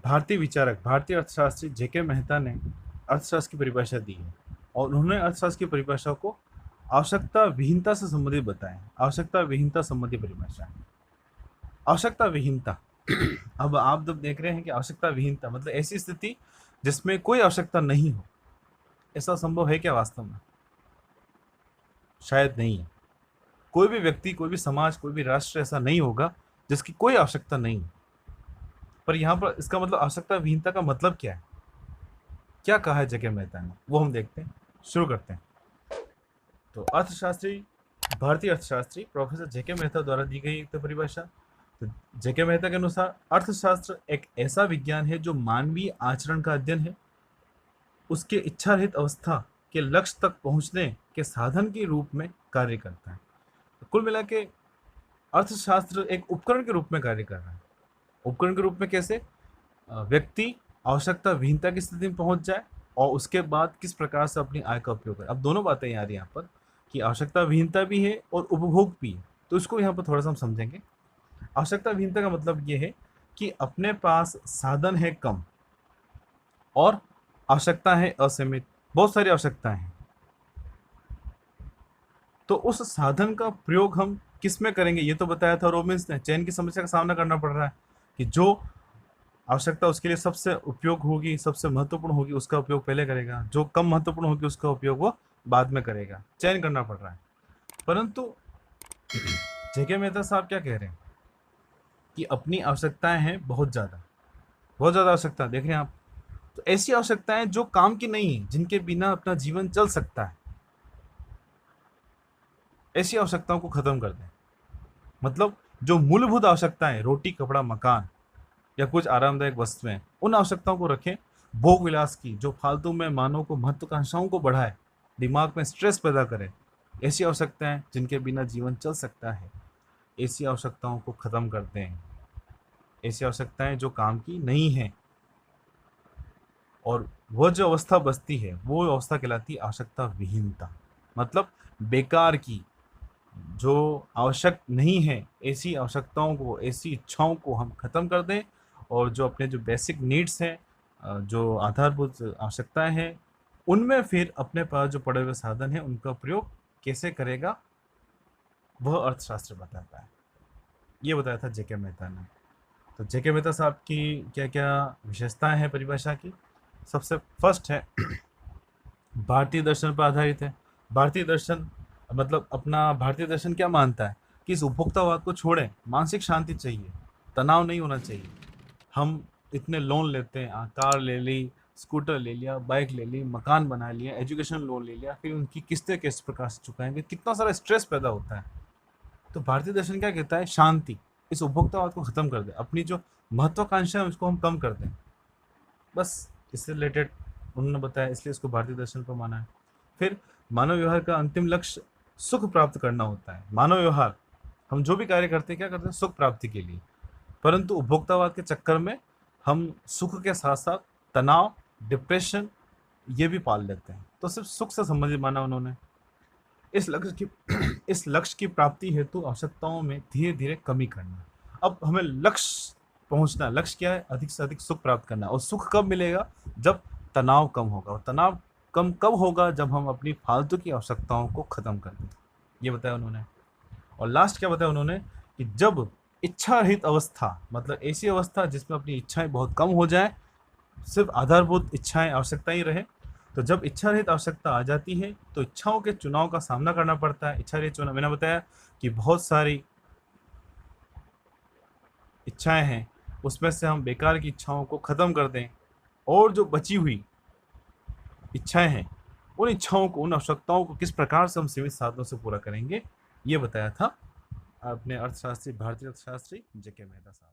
भारतीय विचारक, भारतीय अर्थशास्त्री जेके मेहता ने अर्थशास्त्र की परिभाषा दी है और उन्होंने अर्थशास्त्र की परिभाषा को आवश्यकता विहीनता से संबंधित बताया है। आवश्यकता विहीनता संबंधी परिभाषा है। आवश्यकता विहीनता अब आप जब देख रहे हैं कि आवश्यकता विहीनता मतलब ऐसी स्थिति जिसमें कोई आवश्यकता नहीं हो, ऐसा संभव है क्या वास्तव में? शायद नहीं है। कोई भी व्यक्ति, कोई भी समाज, कोई भी राष्ट्र ऐसा नहीं होगा जिसकी कोई आवश्यकता नहीं हो। पर यहाँ पर इसका मतलब आवश्यकता विहीनता का मतलब क्या है, क्या कहा है जेके मेहता ने, वो हम देखते हैं। शुरू करते हैं। तो अर्थशास्त्री, भारतीय अर्थशास्त्री प्रोफेसर जेके मेहता द्वारा दी गई एक परिभाषा। तो जेके मेहता के अनुसार अर्थशास्त्र एक ऐसा विज्ञान है जो मानवीय आचरण का अध्ययन है, उसके इच्छा रहित अवस्था के लक्ष्य तक पहुंचने के साधन के रूप में कार्य करता है। तो कुल मिला के अर्थशास्त्र एक उपकरण के रूप में कार्य कर रहा है। उपकरण के रूप में कैसे? व्यक्ति आवश्यकता विहीनता की स्थिति में पहुंच जाए और उसके बाद किस प्रकार से अपनी आय का उपयोग करे। अब दोनों बातें यार यहाँ पर कि आवश्यकता विहीनता भी है और उपभोग भी है, तो इसको यहाँ पर थोड़ा सा हम समझेंगे। आवश्यकता विहीनता का मतलब ये है कि अपने पास साधन है कम और आवश्यकता है असीमित, बहुत सारी आवश्यकताएं हैं, तो उस साधन का प्रयोग हम किस में करेंगे ये तो बताया था रोबिन्स ने। चयन की समस्या का सामना करना पड़ रहा है कि जो आवश्यकता उसके लिए सबसे उपयोग होगी, सबसे महत्वपूर्ण होगी, उसका उपयोग पहले करेगा, जो कम महत्वपूर्ण होगी उसका उपयोग वो बाद में करेगा। चयन करना पड़ रहा है। परंतु जेके मेहता साहब क्या कह रहे हैं कि अपनी आवश्यकताएं हैं बहुत ज़्यादा, बहुत ज़्यादा आवश्यकता देख रहे हैं आप। तो ऐसी आवश्यकताएं जो काम की नहीं है, जिनके बिना अपना जीवन चल सकता है, ऐसी आवश्यकताओं को खत्म कर दें। मतलब जो मूलभूत आवश्यकताएं, रोटी कपड़ा मकान या कुछ आरामदायक वस्तुएं, उन आवश्यकताओं को रखें। भोग विलास की जो फालतू में मानव को महत्वाकांक्षाओं को बढ़ाए, दिमाग में स्ट्रेस पैदा करे, ऐसी आवश्यकताएं जिनके बिना जीवन चल सकता है, ऐसी आवश्यकताओं को खत्म करते हैं। ऐसी आवश्यकताएं जो काम की नहीं है, और वह जो अवस्था बचती है वो अवस्था कहलाती है आवश्यकता विहीनता। मतलब बेकार की, जो आवश्यक नहीं है, ऐसी आवश्यकताओं को, ऐसी इच्छाओं को हम खत्म कर दें और जो अपने जो बेसिक नीड्स हैं, जो आधारभूत आवश्यकताएं हैं, उनमें फिर अपने पास जो पड़े हुए साधन हैं उनका प्रयोग कैसे करेगा वह अर्थशास्त्र बताता है। ये बताया था जेके मेहता ने। तो जेके मेहता साहब की क्या क्या विशेषताएं हैं परिभाषा की? सबसे फर्स्ट है भारतीय दर्शन पर आधारित है। भारतीय दर्शन मतलब अपना भारतीय दर्शन क्या मानता है कि इस उपभोक्तावाद को छोड़ें, मानसिक शांति चाहिए, तनाव नहीं होना चाहिए। हम इतने लोन लेते हैं, कार ले ली, स्कूटर ले लिया, बाइक ले ली, मकान बना लिया, एजुकेशन लोन ले लिया, फिर उनकी किस्तें किस प्रकार से चुकाएंगे, कितना सारा स्ट्रेस पैदा होता है। तो भारतीय दर्शन क्या कहता है? शांति, इस उपभोक्तावाद को खत्म कर दें, अपनी जो महत्वाकांक्षा है उसको हम कम कर दें। बस इससे रिलेटेड उन्होंने बताया, इसलिए इसको भारतीय दर्शन पर माना है। फिर मानव व्यवहार का अंतिम लक्ष्य सुख प्राप्त करना होता है। मानव व्यवहार, हम जो भी कार्य करते हैं क्या करते हैं? सुख प्राप्ति के लिए। परंतु उपभोक्तावाद के चक्कर में हम सुख के साथ साथ तनाव, डिप्रेशन ये भी पाल लेते हैं। तो सिर्फ सुख से संबंधित माना उन्होंने। इस लक्ष्य की इस लक्ष्य की प्राप्ति हेतु आवश्यकताओं में धीरे धीरे कमी करना। अब हमें लक्ष्य पहुंचना, लक्ष्य क्या है? अधिक से अधिक सुख प्राप्त करना। और सुख कब मिलेगा? जब तनाव कम होगा। और तनाव कम कब होगा? जब हम अपनी फालतू की आवश्यकताओं को खत्म कर दें। ये बताया उन्होंने। और लास्ट क्या बताया उन्होंने कि जब इच्छा रहित अवस्था, मतलब ऐसी अवस्था जिसमें अपनी इच्छाएं बहुत कम हो जाए, सिर्फ आधारभूत इच्छाएं आवश्यकता ही रहे, तो जब इच्छा रहित आवश्यकता आ जाती है तो इच्छाओं के चुनाव का सामना करना पड़ता है। इच्छा रहित चुनाव, मैंने बताया कि बहुत सारी इच्छाएं हैं, उसमें से हम बेकार की इच्छाओं को खत्म कर दें और जो बची हुई इच्छाएं हैं, उन इच्छाओं को, उन आवश्यकताओं को किस प्रकार से हम सीमित साधनों से पूरा करेंगे, ये बताया था अपने अर्थशास्त्री, भारतीय अर्थशास्त्री जेके मेहता साहब।